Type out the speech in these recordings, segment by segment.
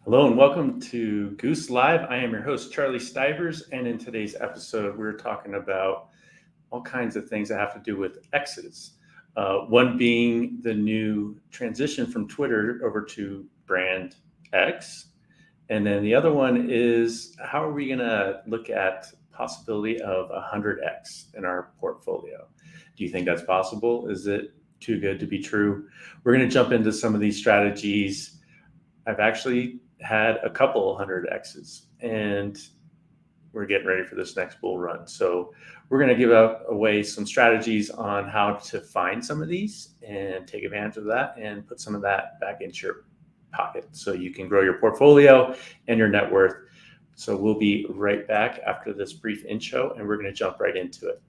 Hello and welcome to Goose Live. I am your host, Charlie Stivers, and in today's episode, we're talking about all kinds of things that have to do with X's. One being the new transition from Twitter over to brand X. And then the other one is how are we going to look at possibility of 100X in our portfolio? Do you think that's possible? Is it too good to be true? We're going to jump into some of these strategies. I've actually had a couple 100Xs and we're getting ready for this next bull run. So we're going to give away some strategies on how to find some of these and take advantage of that and put some of that back into your pocket so you can grow your portfolio and your net worth. So we'll be right back after this brief intro and we're going to jump right into it.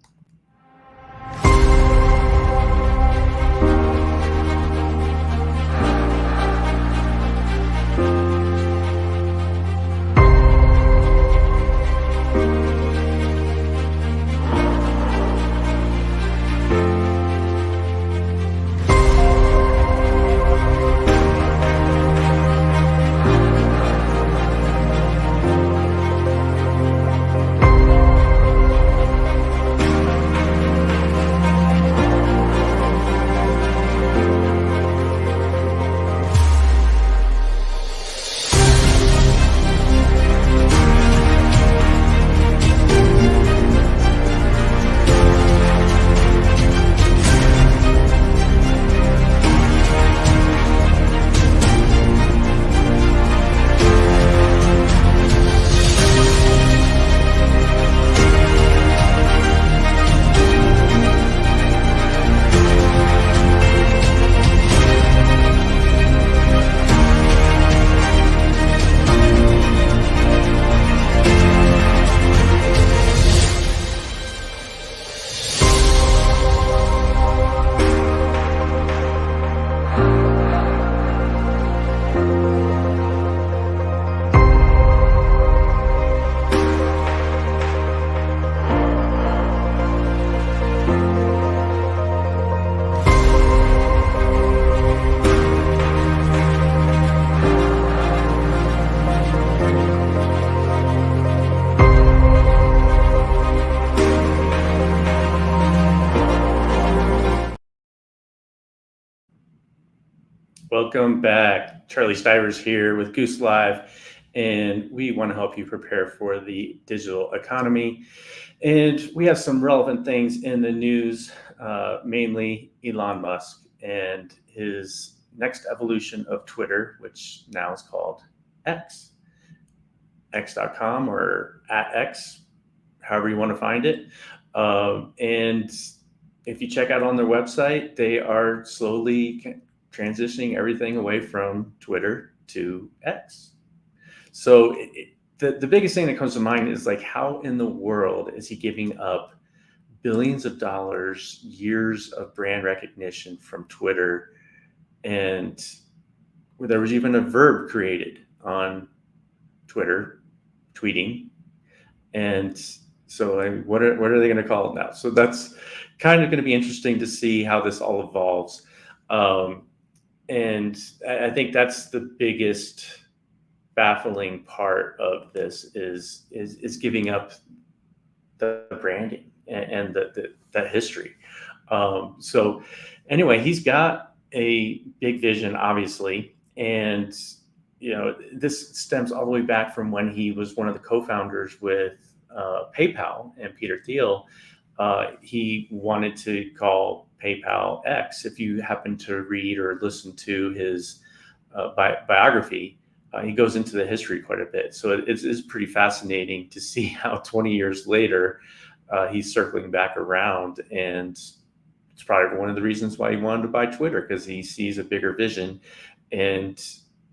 Welcome back. Charlie Stivers here with Goose Live, and we want to help you prepare for the digital economy. And we have some relevant things in the news, mainly Elon Musk and his next evolution of Twitter, which now is called X, x.com or at X, however you want to find it. And if you check out on their website, they are slowly transitioning everything away from Twitter to X. So the biggest thing that comes to mind is like, how in the world is he giving up billions of dollars, years of brand recognition from Twitter? And there was even a verb created on Twitter, tweeting. And so what are they going to call it now? So that's kind of going to be interesting to see how this all evolves. And I think that's the biggest baffling part of this is giving up the branding and that history. So anyway, he's got a big vision, obviously, and this stems all the way back from when he was one of the co-founders with PayPal and Peter Thiel. He wanted to call PayPal X. If you happen to read or listen to his biography, he goes into the history quite a bit. So it's pretty fascinating to see how 20 years later, he's circling back around. And it's probably one of the reasons why he wanted to buy Twitter, because he sees a bigger vision. And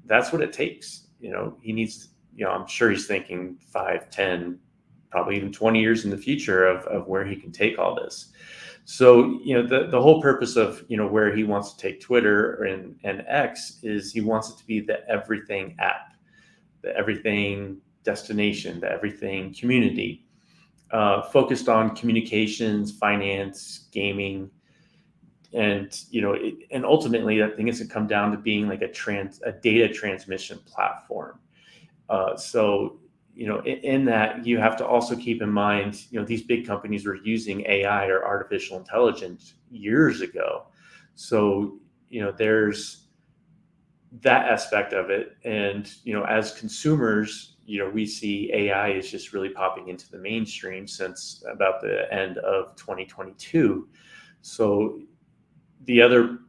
that's what it takes. He needs, I'm sure he's thinking 5, 10, probably even 20 years in the future of where he can take all this. So, the whole purpose of, where he wants to take Twitter and X is he wants it to be the everything app, the everything destination, the everything community, focused on communications, finance, gaming. And, and ultimately that thing is to come down to being like a data transmission platform. So, in that, you have to also keep in mind, these big companies were using AI or artificial intelligence years ago. So, there's that aspect of it. And, as consumers, we see AI is just really popping into the mainstream since about the end of 2022. So the other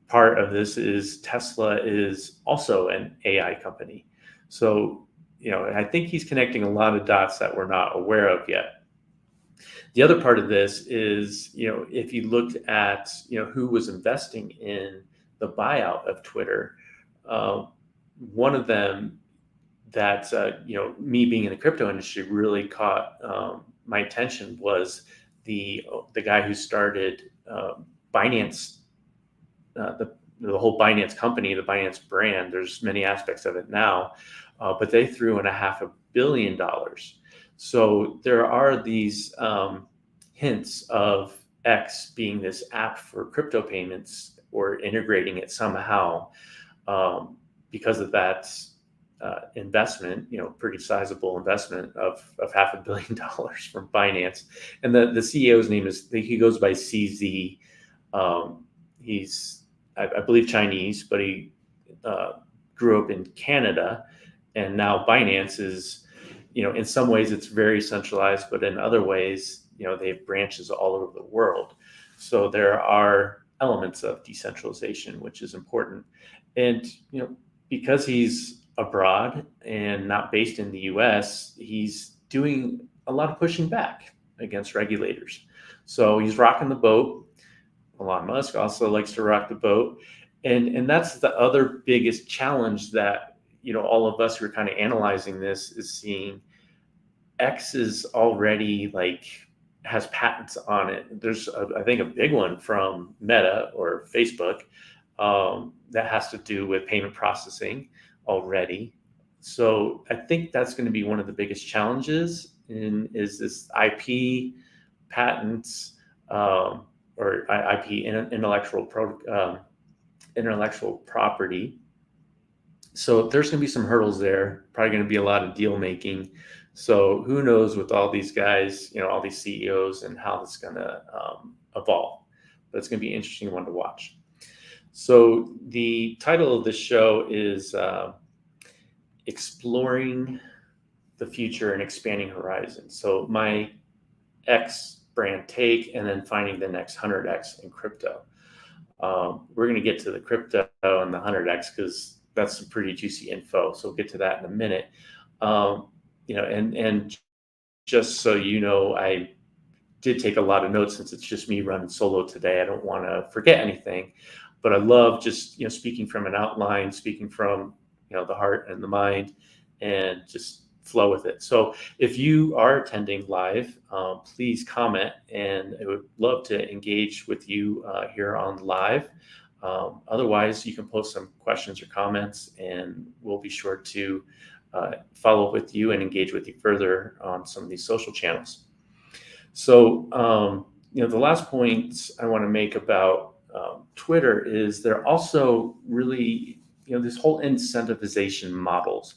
part of this is Tesla is also an AI company. So, I think he's connecting a lot of dots that we're not aware of yet. The other part of this is, if you looked at, who was investing in the buyout of Twitter, uh, one of them that, me being in the crypto industry really caught my attention was the guy who started Binance, the whole Binance company, the Binance brand. There's many aspects of it now, but they threw in $500 million. So there are these hints of X being this app for crypto payments or integrating it somehow, because of that investment, pretty sizable investment of $500 million from Binance. And the CEO's name he goes by CZ. He's, I believe, Chinese, but he grew up in Canada. And now Binance is, in some ways it's very centralized, but in other ways, they have branches all over the world. So there are elements of decentralization, which is important. And, because he's abroad and not based in the US, he's doing a lot of pushing back against regulators. So he's rocking the boat. Elon Musk also likes to rock the boat. And that's the other biggest challenge that, all of us who are kind of analyzing this is seeing. X is already has patents on it. There's, I think, a big one from Meta or Facebook that has to do with payment processing already. So I think that's going to be one of the biggest challenges is this IP patents, or IP, intellectual property. So there's going to be some hurdles there. Probably going to be a lot of deal making. So who knows with all these guys, all these CEOs, and how it's going to evolve. But it's going to be an interesting one to watch. So the title of this show is Exploring the Future and Expanding Horizons. So my X brand take, and then finding the next 100X in crypto. We're going to get to the crypto and the 100X because that's some pretty juicy info. So we'll get to that in a minute. And just so you know, I did take a lot of notes since it's just me running solo today. I don't want to forget anything, but I love just, speaking from an outline, speaking from, the heart and the mind, and just flow with it. So if you are attending live, please comment, and I would love to engage with you here on live. Otherwise, you can post some questions or comments, and we'll be sure to follow up with you and engage with you further on some of these social channels. So, the last point I want to make about Twitter is they're also really, this whole incentivization models.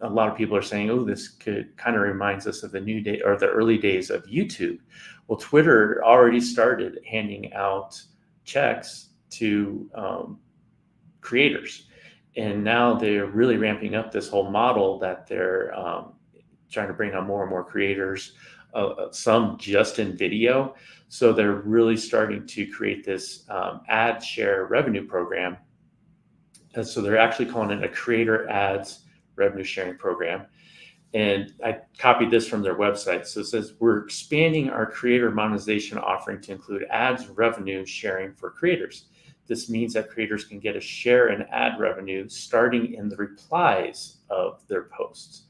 A lot of people are saying, oh, this kind of reminds us of the new day or the early days of YouTube. Well, Twitter already started handing out checks to creators. And now they're really ramping up this whole model that they're trying to bring on more and more creators, some just in video. So they're really starting to create this ad share revenue program. And so they're actually calling it a creator ads revenue sharing program. And I copied this from their website. So it says, we're expanding our creator monetization offering to include ads revenue sharing for creators. This means that creators can get a share in ad revenue starting in the replies of their posts.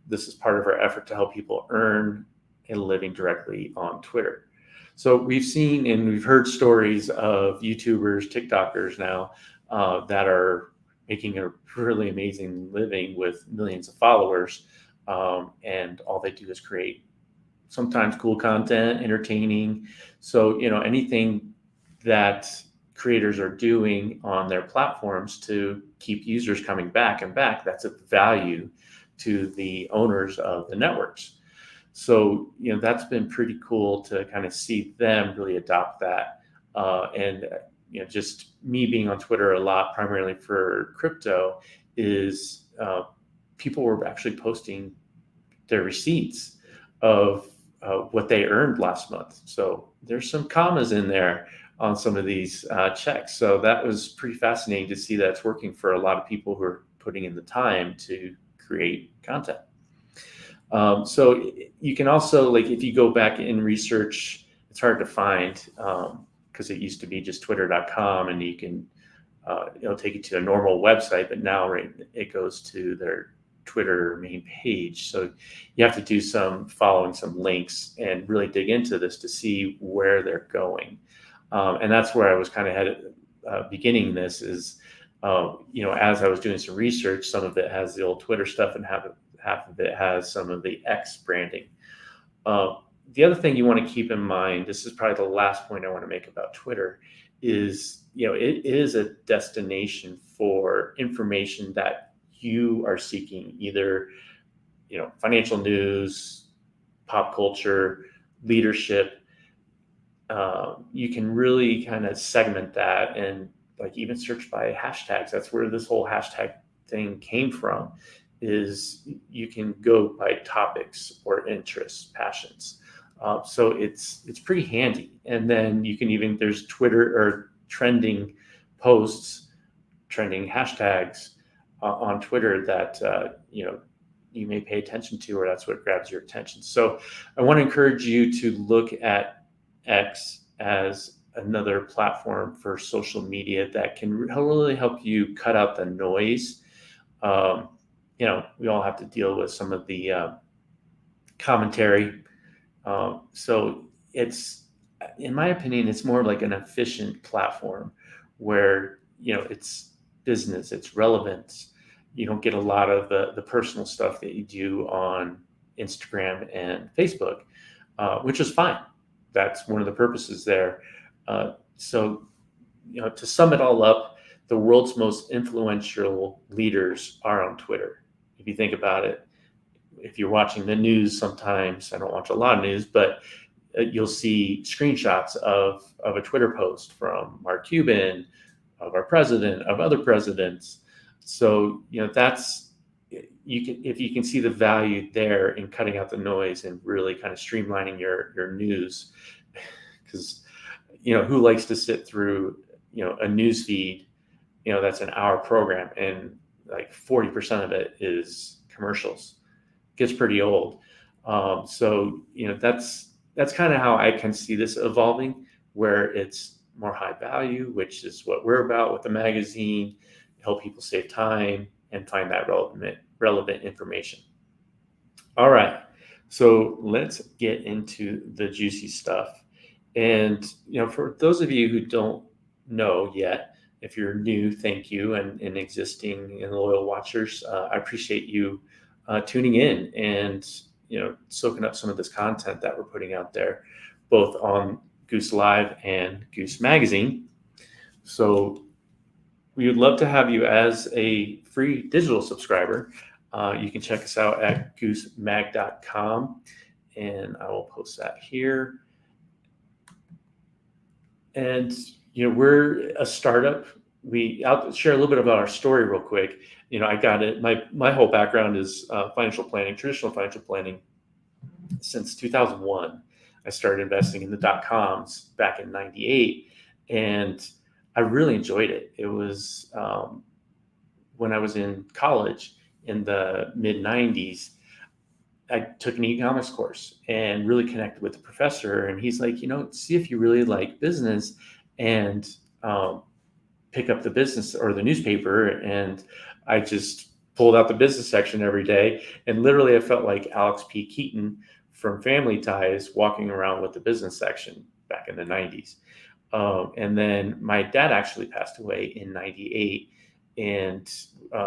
This is part of our effort to help people earn a living directly on Twitter. So we've seen and we've heard stories of YouTubers, TikTokers now that are making a really amazing living with millions of followers. And all they do is create sometimes cool content, entertaining. So, anything that creators are doing on their platforms to keep users coming back and back, that's a value to the owners of the networks. So, that's been pretty cool to kind of see them really adopt that. And, just me being on Twitter a lot, primarily for crypto, is people were actually posting their receipts of what they earned last month. So there's some commas in there on some of these checks. So that was pretty fascinating to see that it's working for a lot of people who are putting in the time to create content. So you can also, like, if you go back and research, it's hard to find because it used to be just twitter.com, and you can, it'll take you to a normal website, but now it goes to their Twitter main page. So you have to do some following some links and really dig into this to see where they're going. And that's where I was kind of headed beginning this is, as I was doing some research, some of it has the old Twitter stuff and half of it has some of the X branding. The other thing you want to keep in mind, this is probably the last point I want to make about Twitter, is, it is a destination for information that you are seeking, either, financial news, pop culture, leadership. You can really kind of segment that and like even search by hashtags. That's where this whole hashtag thing came from, is you can go by topics or interests, passions. So it's pretty handy. And then you can even, there's Twitter or trending posts, trending hashtags on Twitter that, you may pay attention to, or that's what grabs your attention. So I want to encourage you to look at X as another platform for social media that can really help you cut out the noise. We all have to deal with some of the commentary. So it's, in my opinion, it's more like an efficient platform where, it's business, it's relevance. You don't get a lot of the personal stuff that you do on Instagram and Facebook, which is fine. That's one of the purposes there. So, to sum it all up, the world's most influential leaders are on Twitter. If you think about it, if you're watching the news, sometimes I don't watch a lot of news, but you'll see screenshots of a Twitter post from Mark Cuban, of our president, of other presidents. So, that's, if you can see the value there in cutting out the noise and really kind of streamlining your news, because, who likes to sit through, a news feed, that's an hour program and like 40% of it is commercials. Gets pretty old. So, that's kind of how I can see this evolving, where it's more high value, which is what we're about with the magazine, help people save time and find that relevant information. All right. So let's get into the juicy stuff. And, for those of you who don't know yet, if you're new, thank you. And existing and loyal watchers, I appreciate you tuning in and, soaking up some of this content that we're putting out there, both on Goose Live and Goose Magazine. So we would love to have you as a free digital subscriber. You can check us out at goosemag.com, and I will post that here. And, we're a startup. I'll share a little bit about our story real quick. I got it. My whole background is financial planning, traditional financial planning. Since 2001, I started investing in the .coms back in '98, and I really enjoyed it. It was when I was in college in the mid '90s. I took an economics course and really connected with the professor. And he's like, see if you really like business and pick up the business or the newspaper. And I just pulled out the business section every day. And literally I felt like Alex P. Keaton from Family Ties walking around with the business section back in the 90s. And then my dad actually passed away in '98. And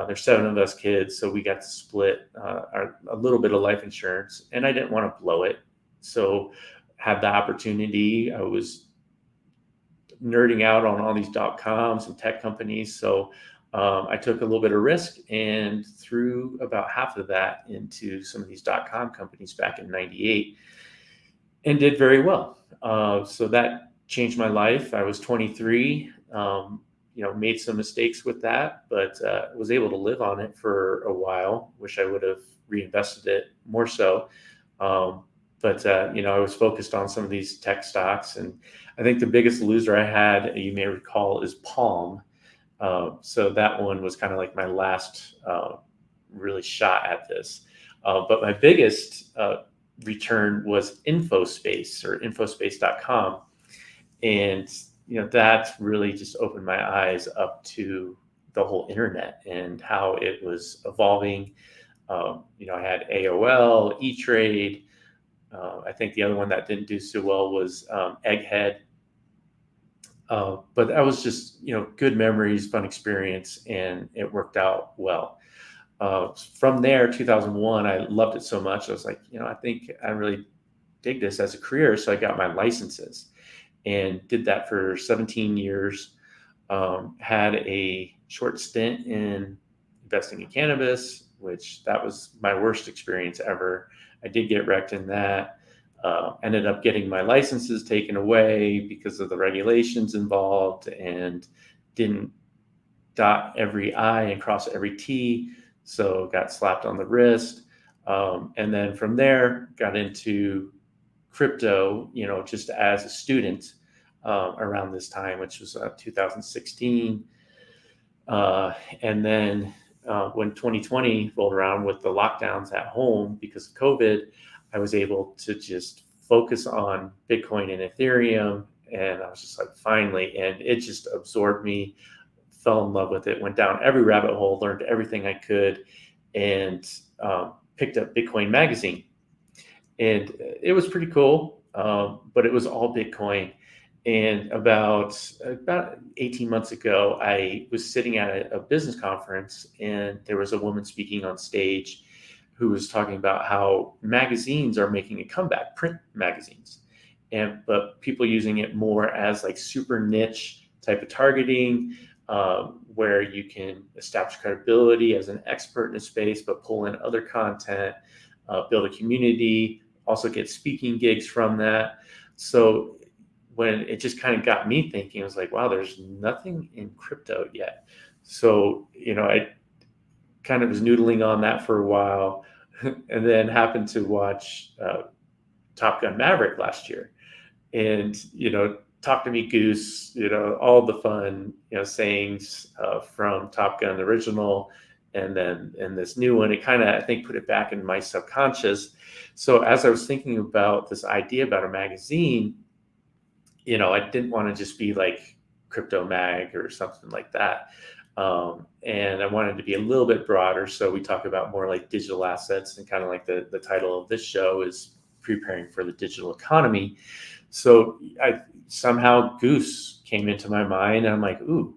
there's 7 of us kids, so we got to split a little bit of life insurance, and I didn't want to blow it. So had the opportunity. I was nerding out on all these .coms and tech companies. So I took a little bit of risk and threw about half of that into some of these .com companies back in '98 and did very well. So that changed my life. I was 23, made some mistakes with that, but was able to live on it for a while. Wish I would have reinvested it more so. But I was focused on some of these tech stocks. And I think the biggest loser I had, you may recall, is Palm. So that one was kind of like my last really shot at this. But my biggest return was Infospace or infospace.com. And, that really just opened my eyes up to the whole internet and how it was evolving. I had AOL, E-Trade. I think the other one that didn't do so well was Egghead. But that was just, good memories, fun experience, and it worked out well. From there, 2001, I loved it so much. I was like, I think I really dig this as a career. So I got my licenses and did that for 17 years. Had a short stint in investing in cannabis, which that was my worst experience ever. I did get wrecked in that. Ended up getting my licenses taken away because of the regulations involved, and didn't dot every I and cross every T. So got slapped on the wrist. And then from there, got into crypto, just as a student around this time, which was 2016. And then when 2020 rolled around with the lockdowns at home because of COVID, I was able to just focus on Bitcoin and Ethereum. And I was just like, finally, and it just absorbed me, fell in love with it, went down every rabbit hole, learned everything I could, and picked up Bitcoin Magazine. And it was pretty cool, but it was all Bitcoin. And about 18 months ago, I was sitting at a business conference, and there was a woman speaking on stage who was talking about how magazines are making a comeback, print magazines, but people using it more as like super niche type of targeting, where you can establish credibility as an expert in a space, but pull in other content, build a community, also get speaking gigs from that. So when it just kind of got me thinking, I was like, wow, there's nothing in crypto yet. So, I kind of was noodling on that for a while, and then happened to watch Top Gun Maverick last year. And, Talk to Me Goose, all the fun, sayings from Top Gun original, and then in this new one, it kind of, I think, put it back in my subconscious. So as I was thinking about this idea about a magazine, I didn't want to just be like Crypto Mag or something like that. And I wanted to be a little bit broader. So we talk about more like digital assets, and kind of like the title of this show is Preparing for the Digital Economy. So somehow Goose came into my mind, and I'm like, ooh,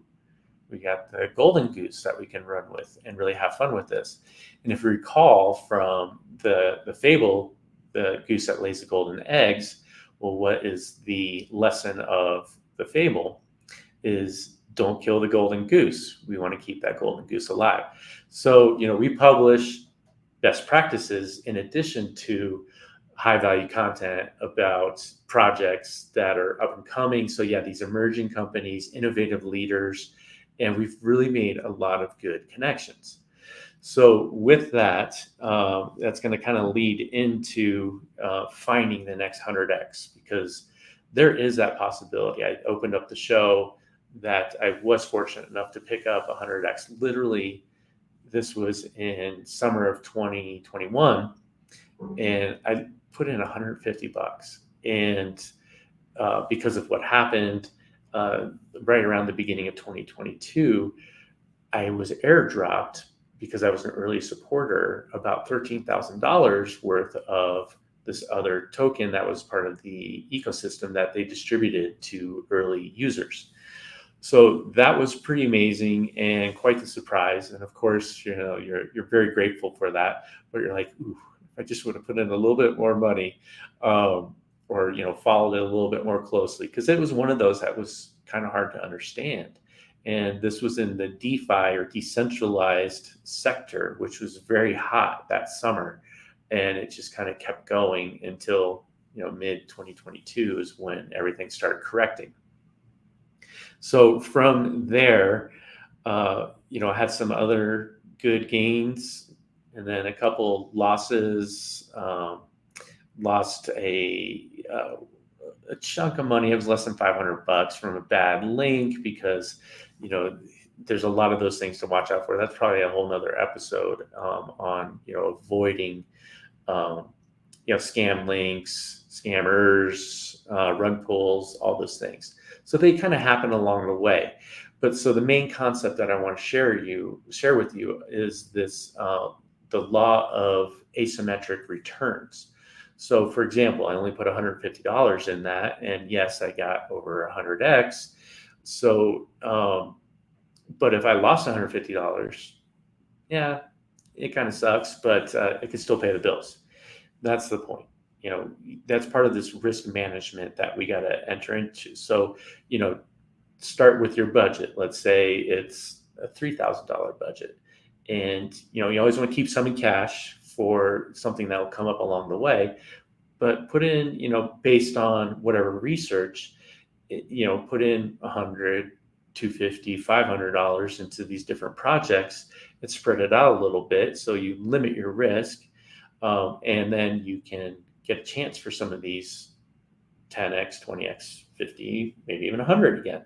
we got the golden goose that we can run with and really have fun with this. And if you recall from the fable, the goose that lays the golden eggs, well, what is the lesson of the fable is don't kill the golden goose. We want to keep that golden goose alive. So, we publish best practices in addition to high value content about projects that are up and coming. So yeah, these emerging companies, innovative leaders, and we've really made a lot of good connections. So with that, that's going to kind of lead into finding the next 100X, because there is that possibility. I opened up the show that I was fortunate enough to pick up 100X. Literally, this was in summer of 2021, and I put in $150. And because of what happened right around the beginning of 2022, I was airdropped, because I was an early supporter, about $13,000 worth of this other token that was part of the ecosystem that they distributed to early users. So that was pretty amazing and quite the surprise. And of course, you're very grateful for that, but you're like, ooh, if I just would have put in a little bit more money, or followed it a little bit more closely, because it was one of those that was kind of hard to understand. And this was in the DeFi or decentralized sector, which was very hot that summer. And it just kind of kept going until, mid 2022 is when everything started correcting. So from there, I had some other good gains and then a couple losses. Lost a chunk of money. It was less than $500 from a bad link because, there's a lot of those things to watch out for. That's probably a whole nother episode on, avoiding, scam links, scammers, rug pulls, all those things. So they kind of happen along the way. But so the main concept that I want to share with you is this, the law of asymmetric returns. So for example, I only put $150 in that, and yes, I got over 100x. So, but if I lost $150, yeah, it kind of sucks, but it can still pay the bills. That's the point. That's part of this risk management that we got to enter into. So, start with your budget. Let's say it's a $3,000 budget, and you always want to keep some in cash for something that will come up along the way, but put in, based on whatever research, put in 100, 250, $500 into these different projects and spread it out a little bit so you limit your risk, and then you can get a chance for some of these 10x, 20x, 50, maybe even 100 again.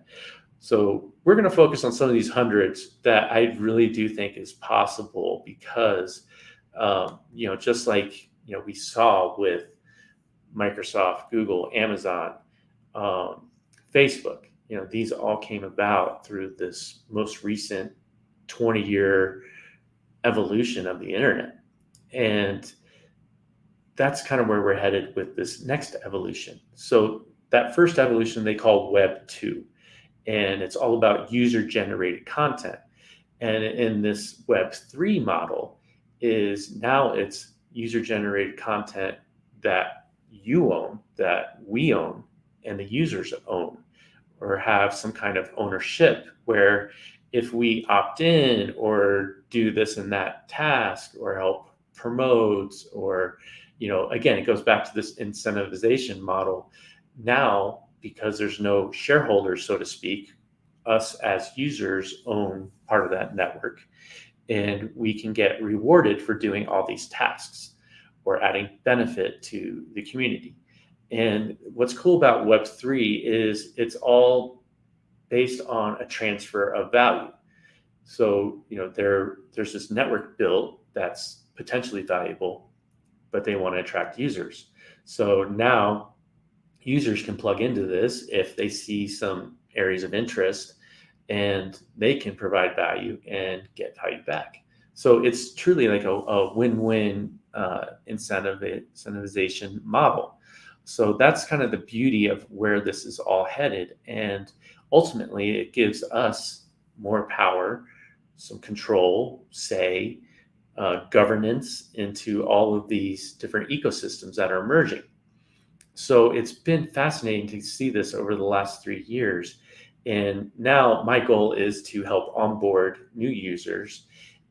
So we're going to focus on some of these hundreds that I really do think is possible because, just like, we saw with Microsoft, Google, Amazon, Facebook, these all came about through this most recent 20-year evolution of the internet. And that's kind of where we're headed with this next evolution. So that first evolution they call Web 2, and it's all about user-generated content. And in this Web 3 model is now it's user-generated content that you own, that we own, and the users own, or have some kind of ownership where if we opt in or do this and that task or help promote or, again, it goes back to this incentivization model. Now, because there's no shareholders, so to speak, us as users own part of that network, and we can get rewarded for doing all these tasks or adding benefit to the community. And what's cool about Web3 is it's all based on a transfer of value. So, there's this network built that's potentially valuable, but they want to attract users. So now users can plug into this if they see some areas of interest, and they can provide value and get value back. So it's truly like a win-win incentivization model. So that's kind of the beauty of where this is all headed. And ultimately, it gives us more power, some control, say, governance into all of these different ecosystems that are emerging. So it's been fascinating to see this over the last 3 years. And now my goal is to help onboard new users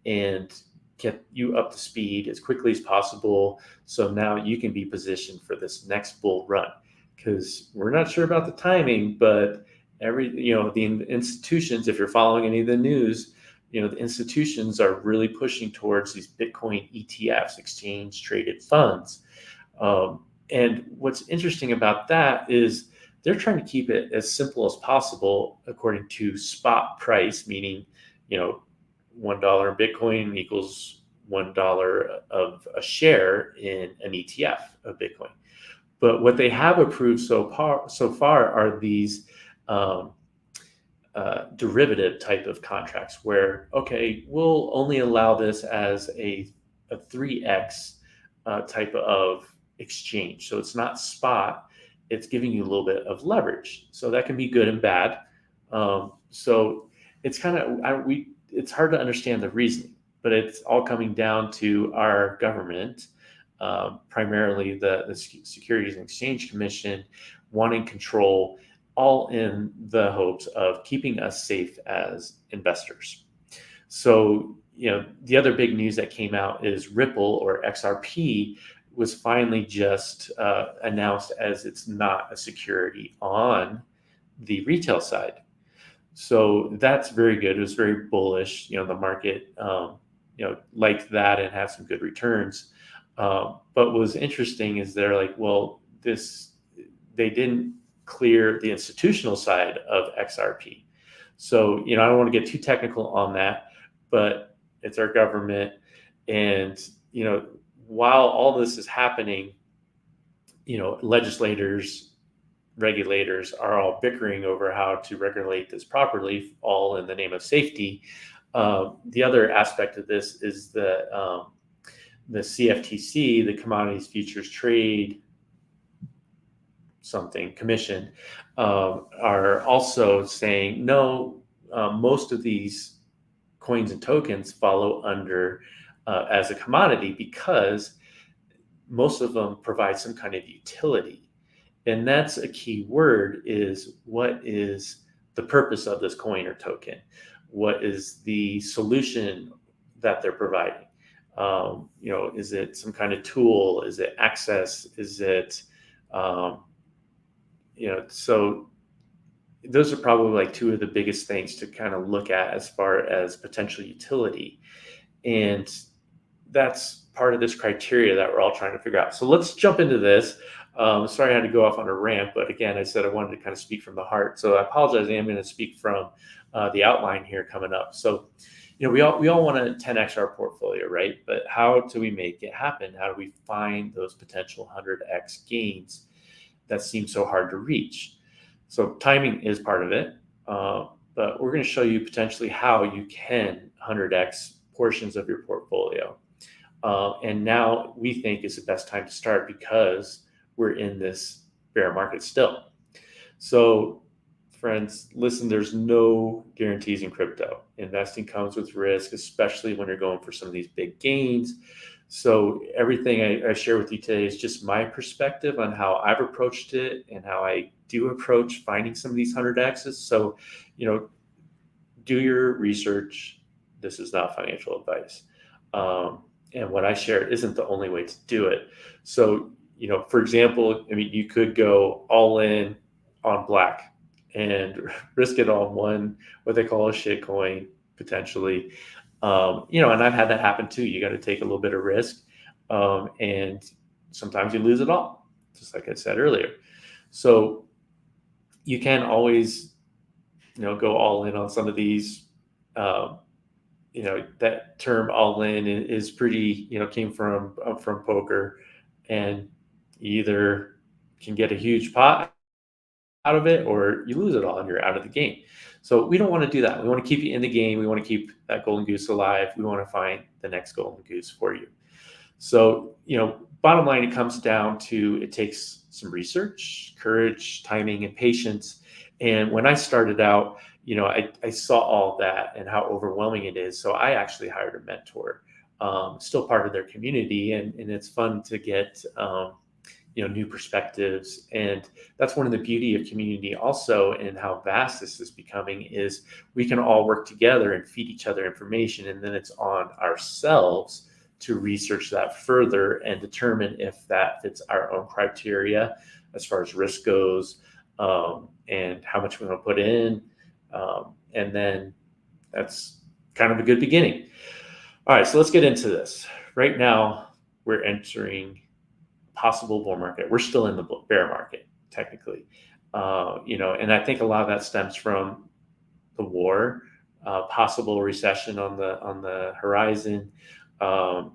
and get you up to speed as quickly as possible. So now you can be positioned for this next bull run, because we're not sure about the timing, but the institutions, if you're following any of the news, the institutions are really pushing towards these Bitcoin ETFs, exchange traded funds. And what's interesting about that is they're trying to keep it as simple as possible according to spot price, meaning, $1 in Bitcoin equals $1 of a share in an ETF of Bitcoin. But what they have approved so far are these derivative type of contracts where, okay, we'll only allow this as a 3x type of exchange. So it's not spot, it's giving you a little bit of leverage. So that can be good and bad. So it's kind of, it's hard to understand the reasoning, but it's all coming down to our government, primarily the Securities and Exchange Commission, wanting control all in the hopes of keeping us safe as investors. So, the other big news that came out is Ripple, or XRP, was finally just announced as it's not a security on the retail side. So that's very good. It was very bullish. The market, liked that and had some good returns. But what was interesting is they're like, well, they didn't clear the institutional side of XRP. So, I don't want to get too technical on that, but it's our government. And, while all this is happening, legislators, regulators are all bickering over how to regulate this properly, all in the name of safety. The other aspect of this is the CFTC, the Commodities Futures Trade Commission, are also saying no. Most of these coins and tokens follow under as a commodity because most of them provide some kind of utility. And that's a key word, is what is the purpose of this coin or token? What is the solution that they're providing? Is it some kind of tool? Is it access? Is it, so those are probably like two of the biggest things to kind of look at as far as potential utility. And that's part of this criteria that we're all trying to figure out. So let's jump into this. Sorry I had to go off on a rant, but again, I said I wanted to kind of speak from the heart. So I apologize. I am going to speak from the outline here coming up. So, we all want to 10x our portfolio, right? But how do we make it happen? How do we find those potential 100x gains that seem so hard to reach? So timing is part of it, but we're going to show you potentially how you can 100x portions of your portfolio. And now we think is the best time to start because we're in this bear market still. So friends, listen, there's no guarantees in crypto. Investing comes with risk, especially when you're going for some of these big gains. So everything I share with you today is just my perspective on how I've approached it and how I do approach finding some of these 100Xs. So, do your research. This is not financial advice. And what I share isn't the only way to do it. So, for example, you could go all in on black and risk it on one, what they call a shit coin, potentially. And I've had that happen too. You got to take a little bit of risk. And sometimes you lose it all, just like I said earlier. So you can always, go all in on some of these. That term all in is pretty, came from poker, and you either can get a huge pot out of it or you lose it all and you're out of the game. So we don't want to do that. We want to keep you in the game. We want to keep that golden goose alive. We want to find the next golden goose for you. So, bottom line, it comes down to, it takes some research, courage, timing, and patience. And when I started out, I saw all that and how overwhelming it is. So I actually hired a mentor, still part of their community. And it's fun to get, new perspectives. And that's one of the beauty of community also, and how vast this is becoming, is we can all work together and feed each other information. And then it's on ourselves to research that further and determine if that fits our own criteria as far as risk goes, and how much we want to put in. And then that's kind of a good beginning. All right, so let's get into this. Right now, we're entering possible bull market. We're still in the bear market, technically. And I think a lot of that stems from the war, possible recession on the horizon. And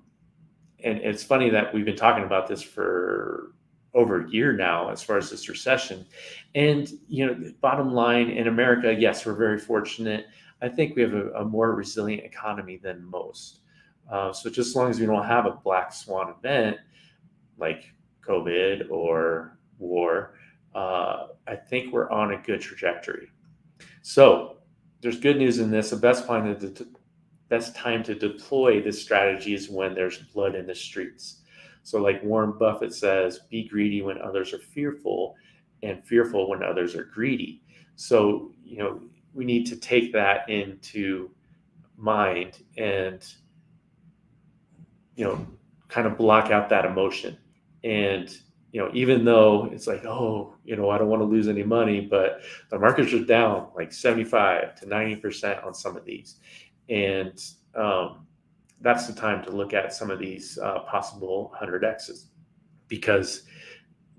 it's funny that we've been talking about this for over a year now, as far as this recession. And, bottom line, in America, yes, we're very fortunate. I think we have a more resilient economy than most. So just as long as we don't have a black swan event like COVID or war, I think we're on a good trajectory. So there's good news in this. The best time to deploy this strategy is when there's blood in the streets. So like Warren Buffett says, be greedy when others are fearful, and fearful when others are greedy. So, we need to take that into mind and, you know, kind of block out that emotion. And, even though it's like, oh, I don't want to lose any money, but the markets are down like 75 to 90% on some of these. And that's the time to look at some of these possible 100Xs, because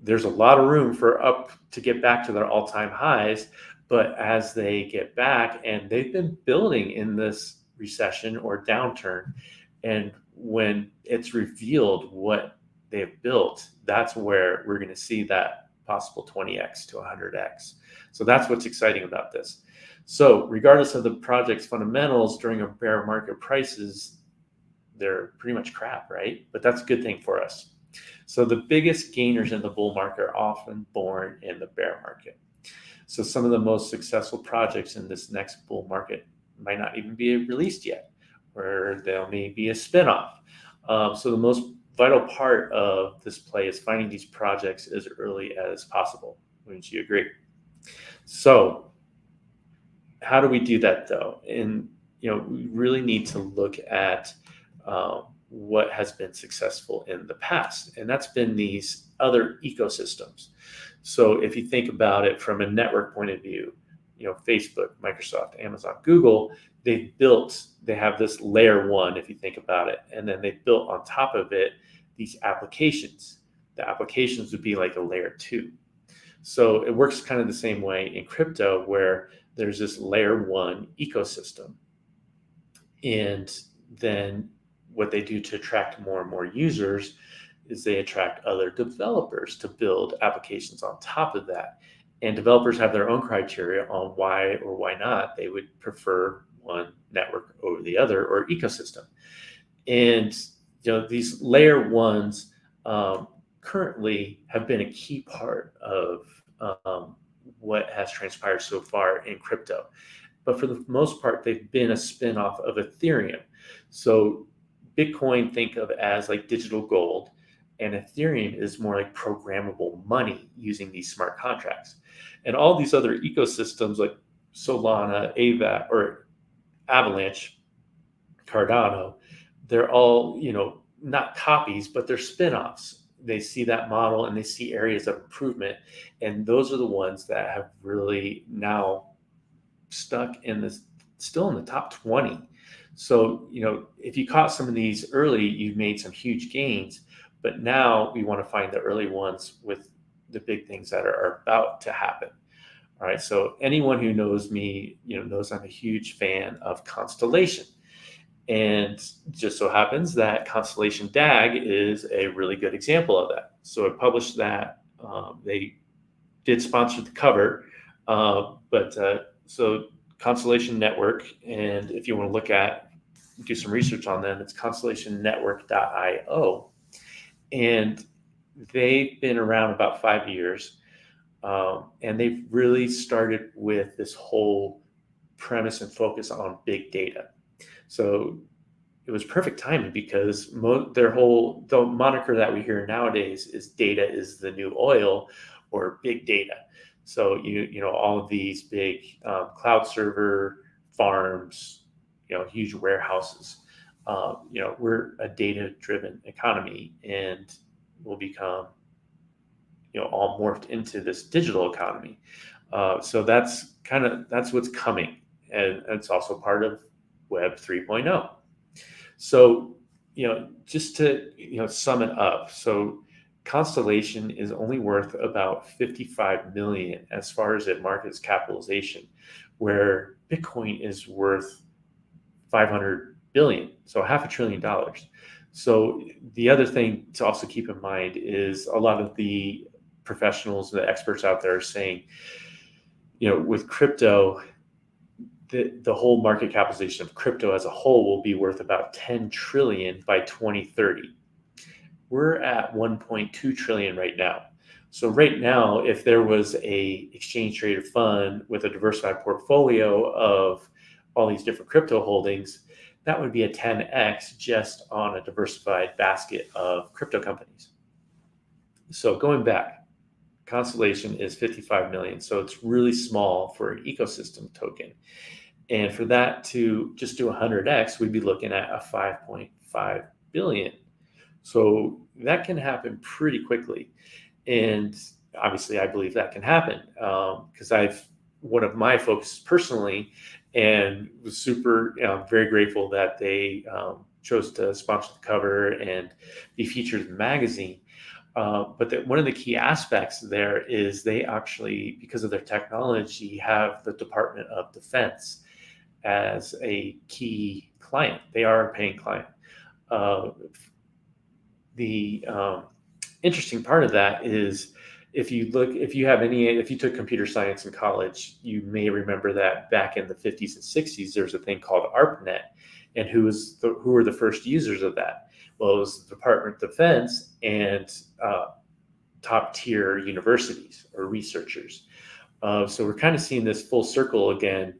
there's a lot of room for up to get back to their all-time highs. But as they get back, and they've been building in this recession or downturn, and when it's revealed what they've built, that's where we're going to see that possible 20X to 100X. So that's what's exciting about this. So regardless of the project's fundamentals, during a bear market, prices, they're pretty much crap, right? But that's a good thing for us. So the biggest gainers in the bull market are often born in the bear market. So some of the most successful projects in this next bull market might not even be released yet, or there may be a spinoff. So the most vital part of this play is finding these projects as early as possible. Wouldn't you agree? So how do we do that though? And we really need to look at what has been successful in the past, and that's been these other ecosystems. So if you think about it from a network point of view, Facebook, Microsoft, Amazon, Google, they have this layer one, if you think about it, and then they built on top of it these applications. The applications would be like a layer two. So it works kind of the same way in crypto, where there's this layer one ecosystem. And then what they do to attract more and more users is they attract other developers to build applications on top of that. And developers have their own criteria on why or why not they would prefer one network over the other or ecosystem. And these layer ones currently have been a key part of what has transpired so far in crypto. But for the most part, they've been a spin-off of Ethereum. So Bitcoin, think of as like digital gold, and Ethereum is more like programmable money using these smart contracts. And all these other ecosystems like Solana, or Avalanche, Cardano, they're all, not copies, but they're spin-offs. They see that model and they see areas of improvement. And those are the ones that have really now stuck still in the top 20. So, if you caught some of these early, you've made some huge gains. But now we want to find the early ones with the big things that are about to happen. All right. So anyone who knows me, knows I'm a huge fan of Constellation. And just so happens that Constellation DAG is a really good example of that. So I published that. They did sponsor the cover. So Constellation Network, and if you want to do some research on them, it's constellationnetwork.io. And they've been around about 5 years. And they've really started with this whole premise and focus on big data. So it was perfect timing, because the moniker that we hear nowadays is data is the new oil, or big data. So all of these big cloud server farms, huge warehouses. We're a data-driven economy, and we'll become all morphed into this digital economy. So that's what's coming, and it's also part of Web 3.0. So just to sum it up, so Constellation is only worth about 55 million as far as it market's capitalization, where Bitcoin is worth 500 billion, so $500 billion. So the other thing to also keep in mind is a lot of the professionals, the experts out there are saying, with crypto, the whole market capitalization of crypto as a whole will be worth about 10 trillion by 2030. We're at 1.2 trillion right now. So right now, if there was a exchange traded fund with a diversified portfolio of all these different crypto holdings, that would be a 10x just on a diversified basket of crypto companies. So going back, Constellation is 55 million. So it's really small for an ecosystem token. And for that to just do 100x, we'd be looking at a 5.5 billion. So that can happen pretty quickly. And obviously, I believe that can happen because one of my focuses personally, and was super, very grateful that they chose to sponsor the cover and be featured in the magazine. But one of the key aspects there is they actually, because of their technology, have the Department of Defense as a key client. They are a paying client. Uh, the interesting part of that is if you took computer science in college, you may remember that back in the 50s and 60s, there's a thing called ARPANET. And who were the first users of that? Well, it was the Department of Defense and top tier universities or researchers. So we're kind of seeing this full circle again,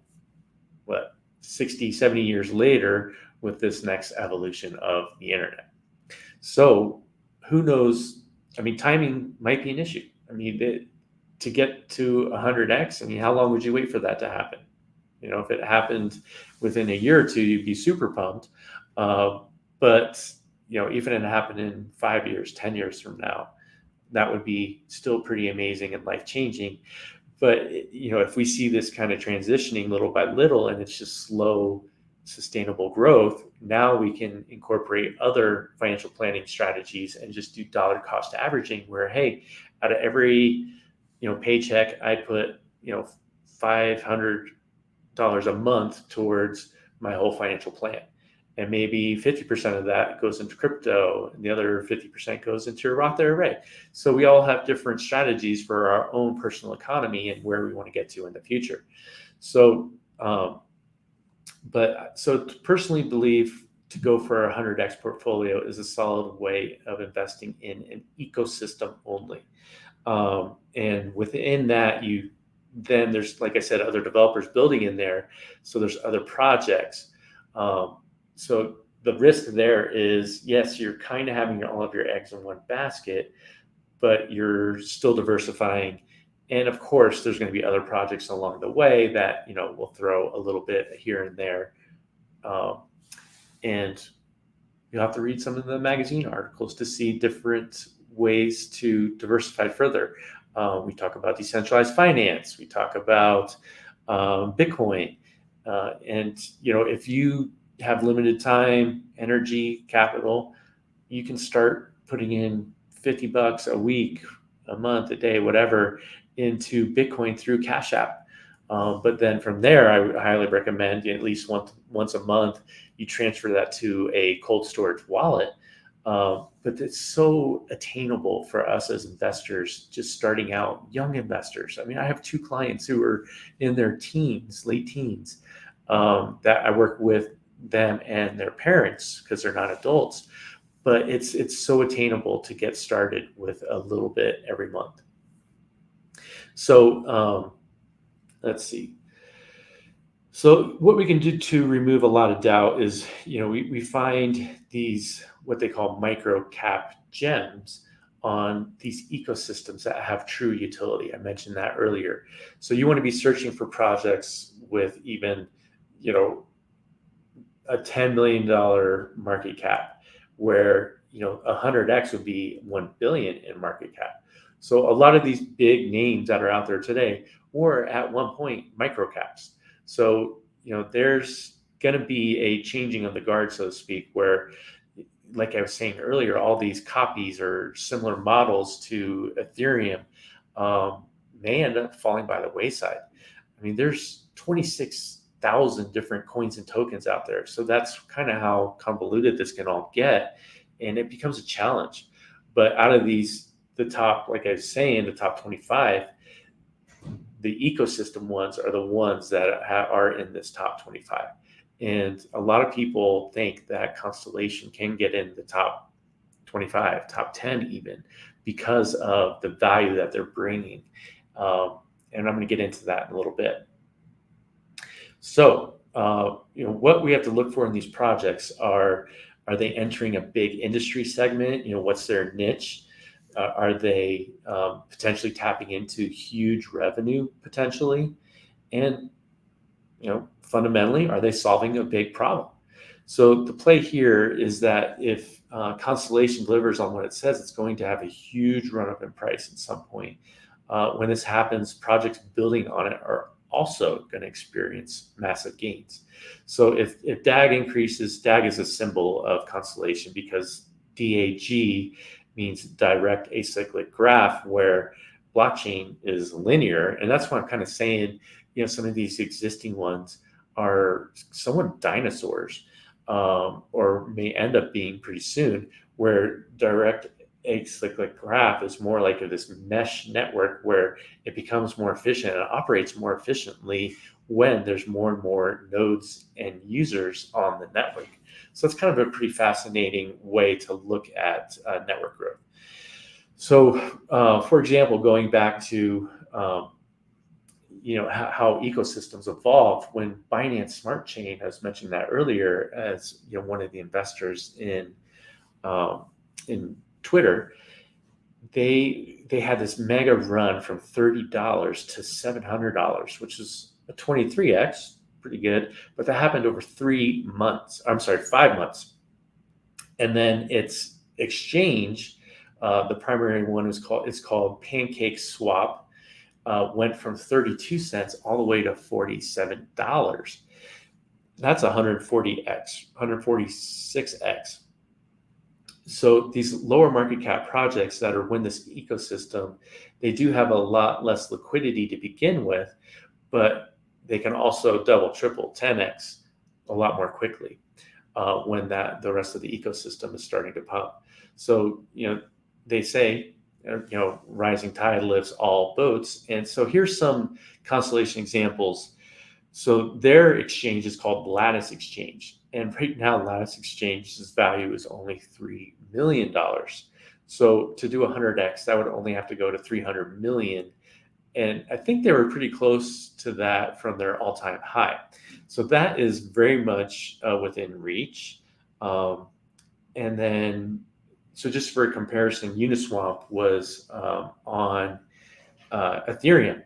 60, 70 years later with this next evolution of the internet. So who knows? I mean, timing might be an issue. I mean, to get to 100x, I mean, how long would you wait for that to happen? If it happened within a year or two, you'd be super pumped. But even if it happened in 5 years, 10 years from now, that would be still pretty amazing and life-changing. But if we see this kind of transitioning little by little, and it's just slow, sustainable growth, now we can incorporate other financial planning strategies and just do dollar cost averaging, where, hey, out of every paycheck, I put $500 a month towards my whole financial plan. And maybe 50% of that goes into crypto, and the other 50% goes into a Roth IRA. So we all have different strategies for our own personal economy and where we want to get to in the future. So, to personally believe to go for a 100x portfolio is a solid way of investing in an ecosystem only. And within that, then there's, like I said, other developers building in there. So there's other projects. So the risk there is, yes, you're kind of having all of your eggs in one basket, but you're still diversifying. And of course, there's going to be other projects along the way that, will throw a little bit here and there. And you'll have to read some of the magazine articles to see different ways to diversify further. We talk about decentralized finance. We talk about Bitcoin. And, if you have limited time, energy, capital, you can start putting in $50 a week, a month, a day, whatever, into Bitcoin through Cash App. But then from there, I would highly recommend at least once a month, you transfer that to a cold storage wallet. But it's so attainable for us as investors, just starting out, young investors. I mean, I have 2 clients who are in their teens, late teens, that I work with them and their parents because they're not adults. But it's so attainable to get started with a little bit every month. So let's see. So what we can do to remove a lot of doubt is, we find these, what they call micro cap gems on these ecosystems that have true utility. I mentioned that earlier. So you want to be searching for projects with even, a $10 million market cap, where 100x would be 1 billion in market cap. So a lot of these big names that are out there today were at one point micro caps. So there's going to be a changing of the guard, so to speak, where, like I was saying earlier, all these copies or similar models to Ethereum may end up falling by the wayside. I mean, there's 26,000 different coins and tokens out there. So that's kind of how convoluted this can all get. And it becomes a challenge. But out of the top, like I was saying, the top 25, the ecosystem ones are the ones that are in this top 25. And a lot of people think that Constellation can get in the top 25, top 10 even, because of the value that they're bringing. And I'm going to get into that in a little bit. So, what we have to look for in these projects are they entering a big industry segment? What's their niche? Are they potentially tapping into huge revenue potentially? And fundamentally, are they solving a big problem? So the play here is that if Constellation delivers on what it says, it's going to have a huge run up in price at some point. When this happens, projects building on it are also going to experience massive gains. So if DAG increases, DAG is a symbol of Constellation because DAG means direct acyclic graph, where blockchain is linear. And that's why I'm kind of saying, some of these existing ones are somewhat dinosaurs, or may end up being pretty soon, where direct acyclic graph is more like this mesh network where it becomes more efficient and operates more efficiently when there's more and more nodes and users on the network. So it's kind of a pretty fascinating way to look at network growth. So, for example, going back to how ecosystems evolve. When Binance Smart Chain, I was mentioning that earlier, as one of the investors in Twitter, they had this mega run from $30 to $700, which is a 23x, pretty good. But that happened over 5 months, and then its exchange, the primary one is called Pancake Swap. Went from 32 cents all the way to $47. That's 146x. So these lower market cap projects that are in this ecosystem, they do have a lot less liquidity to begin with, but they can also double, triple, 10x a lot more quickly when the rest of the ecosystem is starting to pump. So they say, rising tide lifts all boats. And so here's some Constellation examples. So their exchange is called Lattice Exchange. And right now, Lattice Exchange's value is only $3 million. So to do 100x, that would only have to go to 300 million. And I think they were pretty close to that from their all-time high. So that is very much within reach. And then, so just for comparison, Uniswap was on Ethereum,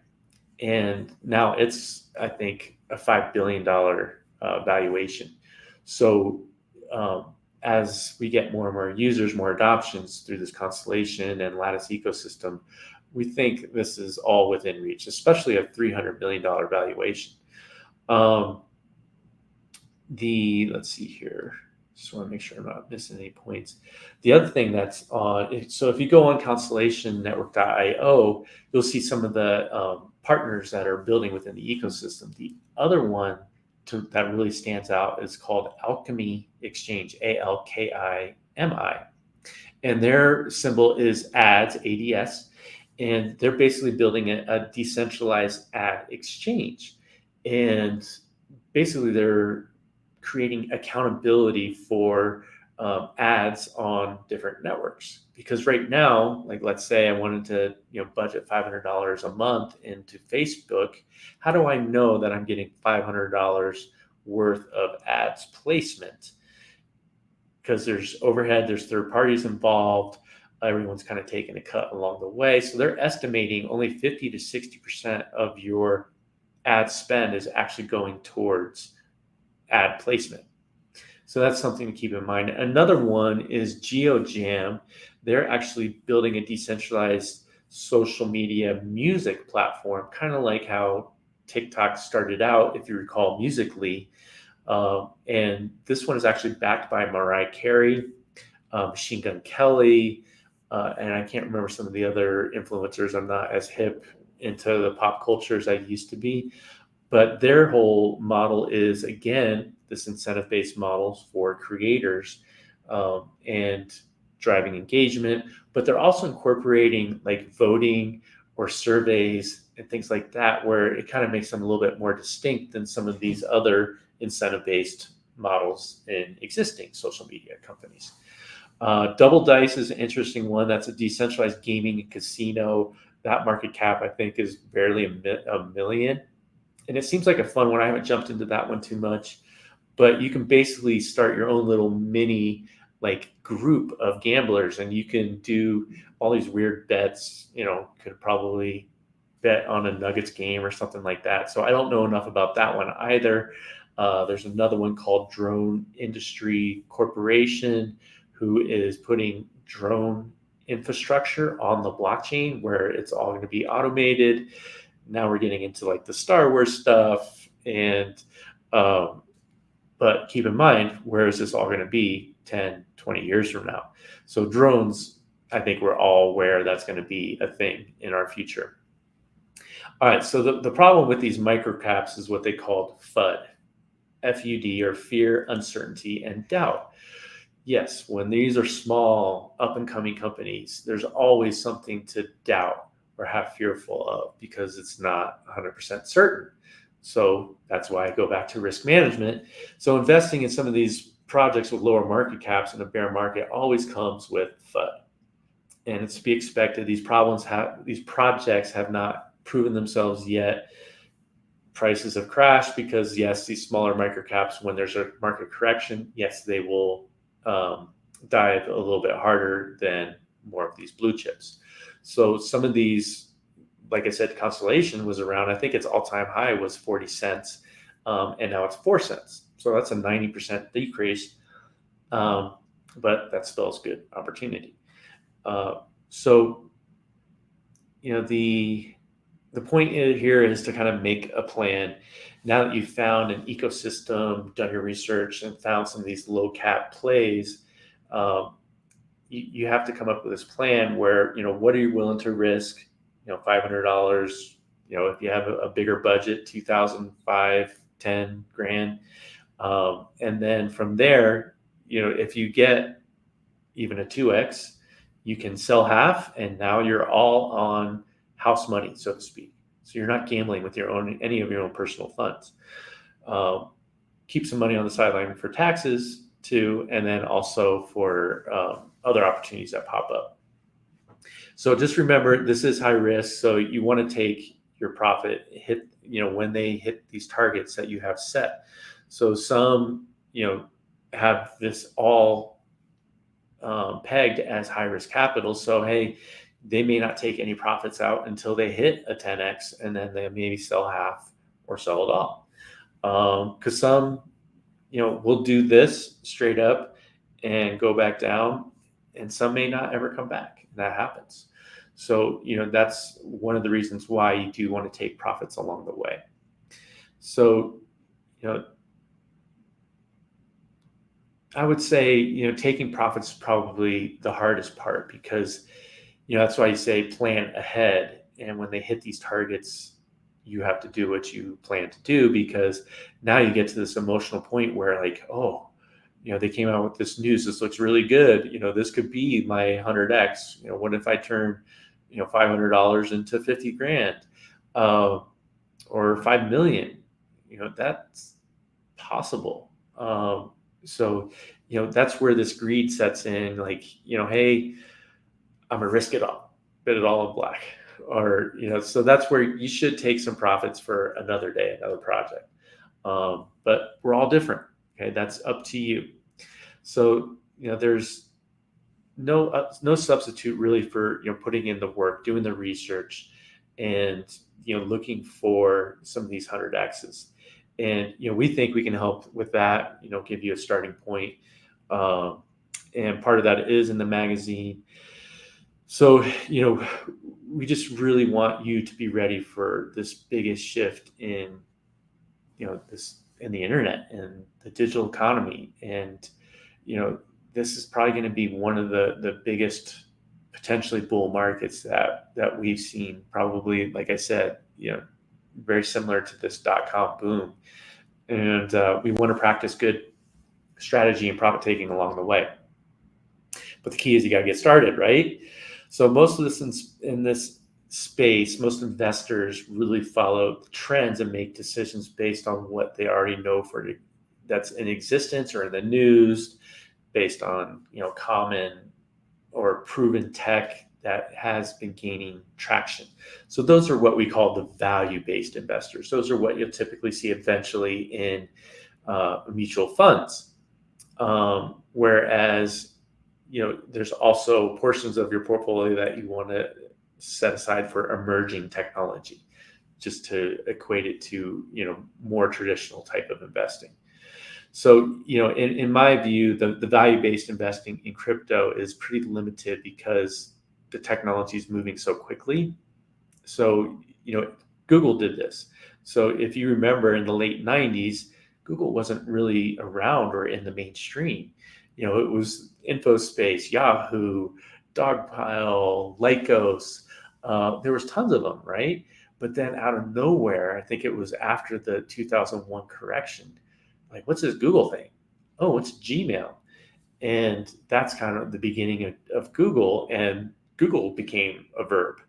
and now it's, I think, a $5 billion valuation. So as we get more and more users, more adoptions through this Constellation and Lattice ecosystem, we think this is all within reach, especially a $300 million valuation. Let's see here. Just want to make sure I'm not missing any points. The other thing that's on, so if you go on constellationnetwork.io, you'll see some of the partners that are building within the ecosystem. The other one that really stands out is called Alchemy Exchange, ALKIMI. And their symbol is ADS, ADS. And they're basically building a decentralized ad exchange. And basically they're creating accountability for ads on different networks. Because right now, like let's say I wanted to budget $500 a month into Facebook, how do I know that I'm getting $500 worth of ads placement? Because there's overhead, there's third parties involved, everyone's kind of taking a cut along the way. So they're estimating only 50 to 60% of your ad spend is actually going towards ad placement. So that's something to keep in mind. Another one is GeoJam. They're actually building a decentralized social media music platform, kind of like how TikTok started out, if you recall, Musical.ly. And this one is actually backed by Mariah Carey, Machine Gun Kelly, and I can't remember some of the other influencers. I'm not as hip into the pop culture as I used to be. But their whole model is, again, this incentive-based models for creators and driving engagement. But they're also incorporating like voting or surveys and things like that, where it kind of makes them a little bit more distinct than some of these other incentive-based models in existing social media companies. Double Dice is an interesting one. That's a decentralized gaming and casino. That market cap, I think, is barely a million. And it seems like a fun one. I haven't jumped into that one too much, but you can basically start your own little mini like group of gamblers, and you can do all these weird bets. Could probably bet on a Nuggets game or something like that. So I don't know enough about that one either. There's another one called Drone Industry Corporation, who is putting drone infrastructure on the blockchain where it's all going to be automated. Now we're getting into like the Star Wars stuff, and but keep in mind, where is this all going to be 10, 20 years from now? So drones, I think we're all aware that's going to be a thing in our future. All right, so the problem with these microcaps is what they called FUD, FUD, or fear, uncertainty, and doubt. Yes, when these are small, up and coming companies, there's always something to doubt or have fearful of because it's not 100% certain. So that's why I go back to risk management. So investing in some of these projects with lower market caps in a bear market always comes with FUD. And it's to be expected. These projects have not proven themselves yet. Prices have crashed because, yes, these smaller microcaps, when there's a market correction, yes, they will dive a little bit harder than more of these blue chips. So some of these, like I said, Constellation was around, I think its all-time high was 40 cents, and now it's 4 cents. So that's a 90% decrease, but that spells good opportunity. So, the point here is to kind of make a plan. Now that you've found an ecosystem, done your research, and found some of these low cap plays, you have to come up with this plan where, what are you willing to risk? $500, if you have a bigger budget, 2,005, 10 grand. And then from there, if you get even a 2X, you can sell half, and now you're all on house money, so to speak. So you're not gambling with any of your own personal funds. Keep some money on the sideline for taxes too, and then also for other opportunities that pop up. So just remember, this is high risk. So you want to take your profit hit, when they hit these targets that you have set. So some, have this all pegged as high risk capital. So, hey, they may not take any profits out until they hit a 10X, and then they maybe sell half or sell it all. Because some, will do this straight up and go back down, and some may not ever come back. That happens. So, that's one of the reasons why you do want to take profits along the way. So, I would say, taking profits is probably the hardest part because, that's why you say plan ahead. And when they hit these targets, you have to do what you plan to do, because now you get to this emotional point where like, oh, they came out with this news. This looks really good. This could be my 100X. What if I turn, $500 into 50 grand or 5 million? That's possible. So, that's where this greed sets in. Like, hey, I'm gonna risk it all, bet it all in black, or so that's where you should take some profits for another day, another project. But we're all different. Okay, that's up to you. So there's no substitute really for putting in the work, doing the research, and looking for some of these 100Xs. And we think we can help with that. Give you a starting point, and part of that is in the magazine. So we just really want you to be ready for this biggest shift in this in the internet and the digital economy. And this is probably going to be one of the biggest potentially bull markets that we've seen. Probably, like I said, very similar to this .com boom. And we want to practice good strategy and profit taking along the way. But the key is you got to get started, right? So most of this in this space, most investors really follow the trends and make decisions based on what they already know that's in existence or in the news, based on common or proven tech that has been gaining traction. So those are what we call the value-based investors. Those are what you'll typically see eventually in mutual funds. Whereas there's also portions of your portfolio that you want to set aside for emerging technology, just to equate it to, more traditional type of investing. So, in my view, the value-based investing in crypto is pretty limited because the technology is moving so quickly. So, Google did this. So if you remember in the late 90s, Google wasn't really around or in the mainstream. It was InfoSpace, Yahoo, Dogpile, Lycos. There was tons of them, right? But then out of nowhere, I think it was after the 2001 correction, like, what's this Google thing? Oh, it's Gmail. And that's kind of the beginning of Google, and Google became a verb.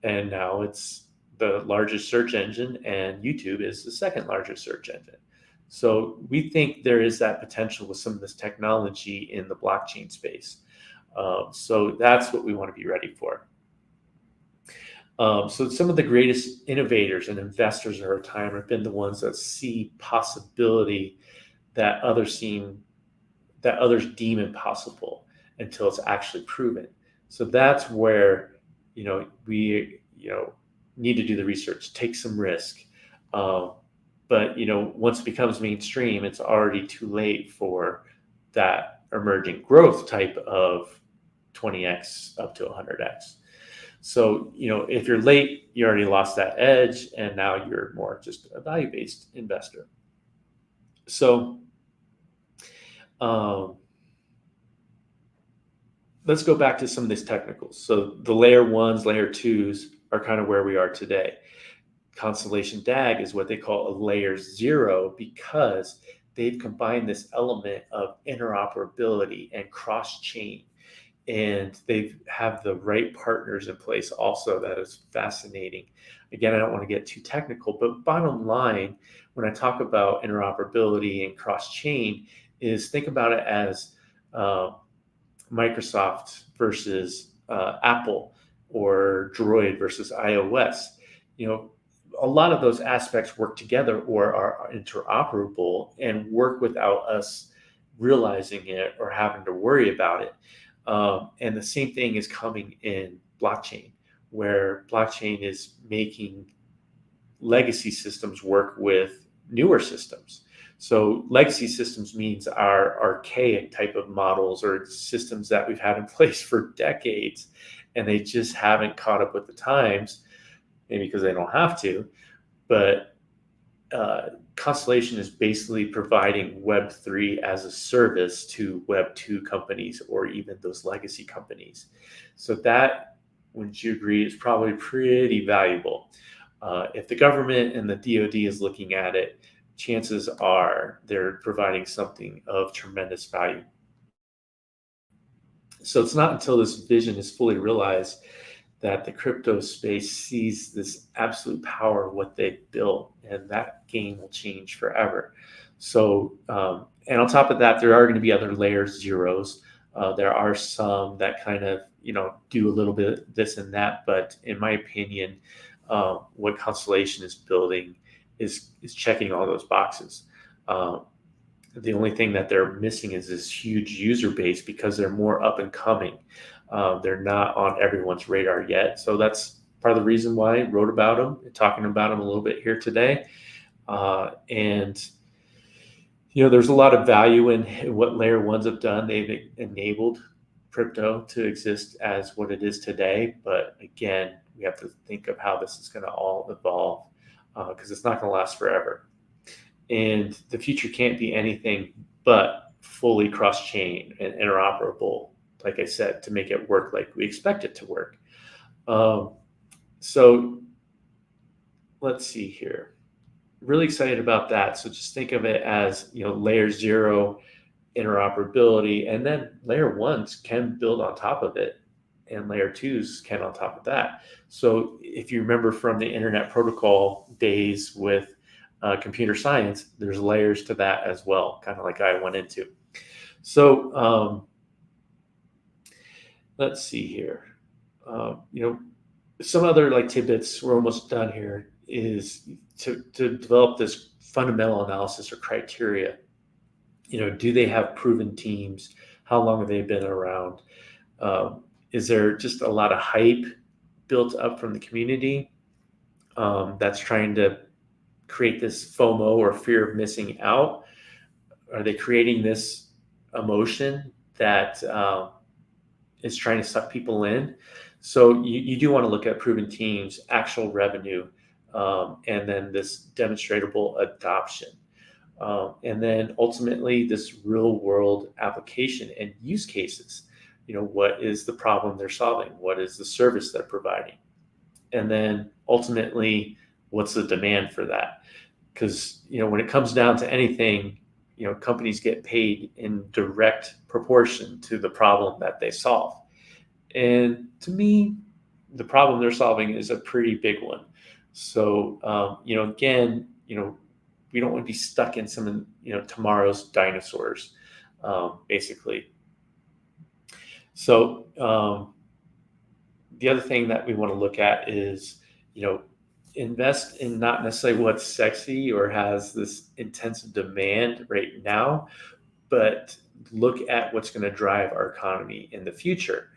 And now it's the largest search engine, and YouTube is the second largest search engine. So we think there is that potential with some of this technology in the blockchain space. So that's what we want to be ready for. So some of the greatest innovators and investors of our time have been the ones that see possibility that others deem impossible until it's actually proven. So that's where we need to do the research, take some risk. But once it becomes mainstream, it's already too late for that emerging growth type of 20x up to 100x. So if you're late, you already lost that edge, and now you're more just a value-based investor. So let's go back to some of these technicals. So the layer ones, layer twos are kind of where we are today. Constellation DAG is what they call a layer zero, because they've combined this element of interoperability and cross-chain, and they have the right partners in place also. That is fascinating. Again, I don't want to get too technical, but bottom line, when I talk about interoperability and cross-chain, is think about it as Microsoft versus Apple, or Droid versus iOS. A lot of those aspects work together or are interoperable and work without us realizing it or having to worry about it. And the same thing is coming in blockchain, where blockchain is making legacy systems work with newer systems. So legacy systems means our archaic type of models or systems that we've had in place for decades, and they just haven't caught up with the times, maybe because they don't have to. But Constellation is basically providing Web3 as a service to Web2 companies or even those legacy companies. So that, wouldn't you agree, is probably pretty valuable. If the government and the DoD is looking at it, chances are they're providing something of tremendous value. So it's not until this vision is fully realized that the crypto space sees this absolute power of what they built, and that game will change forever. So, and on top of that, there are going to be other layer zeros. There are some that kind of, do a little bit of this and that, but in my opinion, what Constellation is building is checking all those boxes. The only thing that they're missing is this huge user base, because they're more up and coming. They're not on everyone's radar yet. So that's part of the reason why I wrote about them and talking about them a little bit here today. And there's a lot of value in what layer ones have done. They've enabled crypto to exist as what it is today. But again, we have to think of how this is going to all evolve, because it's not going to last forever. And the future can't be anything but fully cross-chain and interoperable, like I said, to make it work like we expect it to work. So let's see here. Really excited about that. So just think of it as, layer zero interoperability, and then layer ones can build on top of it, and layer twos can on top of that. So if you remember from the internet protocol days with computer science, there's layers to that as well, kind of like I went into. So let's see here. Some other tidbits, we're almost done here, is to develop this fundamental analysis or criteria. Do they have proven teams? How long have they been around? Is there just a lot of hype built up from the community that's trying to create this FOMO or fear of missing out? Are they creating this emotion that is trying to suck people in? So you do want to look at proven teams, actual revenue, and then this demonstrable adoption. And then ultimately this real world application and use cases. What is the problem they're solving? What is the service they're providing? And then ultimately, what's the demand for that? Because, when it comes down to anything, companies get paid in direct proportion to the problem that they solve. And to me, the problem they're solving is a pretty big one. So, again, we don't want to be stuck in some, tomorrow's dinosaurs, basically. So the other thing that we want to look at is, invest in not necessarily what's sexy or has this intensive demand right now, but look at what's going to drive our economy in the future.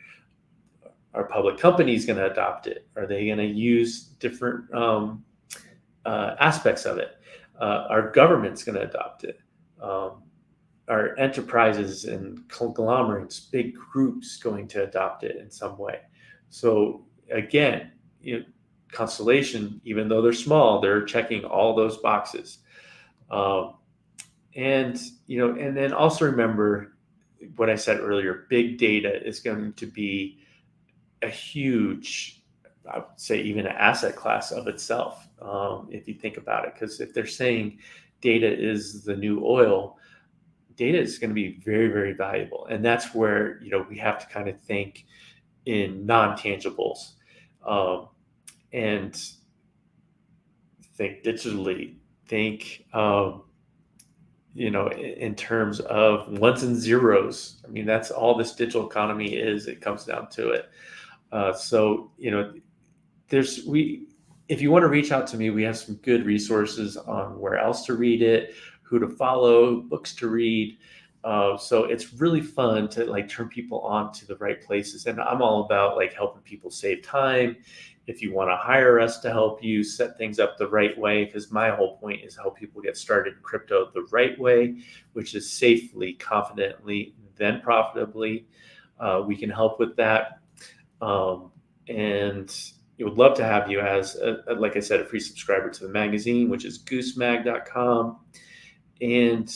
Are public companies going to adopt it? Are they going to use different aspects of it? Our government's going to adopt it. Our enterprises and conglomerates, big groups going to adopt it in some way. So again, Constellation, even though they're small, they're checking all those boxes. And then also remember what I said earlier, big data is going to be a huge, I would say even an asset class of itself, if you think about it. Because if they're saying data is the new oil, data is going to be very, very valuable. And that's where, we have to kind of think in non-tangibles, and think digitally, think, in terms of ones and zeros. I mean, that's all this digital economy is. It comes down to it. So, if you want to reach out to me, we have some good resources on where else to read it, who to follow, books to read. So it's really fun to turn people on to the right places. And I'm all about helping people save time. If you want to hire us to help you set things up the right way, because my whole point is help people get started in crypto the right way, which is safely, confidently, then profitably. We can help with that. And we would love to have you as, like I said, a free subscriber to the magazine, which is goosemag.com. And,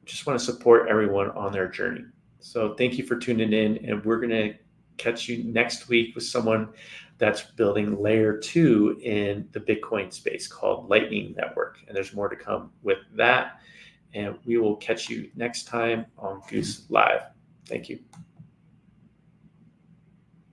just want to support everyone on their journey. So thank you for tuning in. And we're going to catch you next week with someone that's building layer 2 in the Bitcoin space called Lightning Network. And there's more to come with that. And we will catch you next time on Goose Live. Thank you.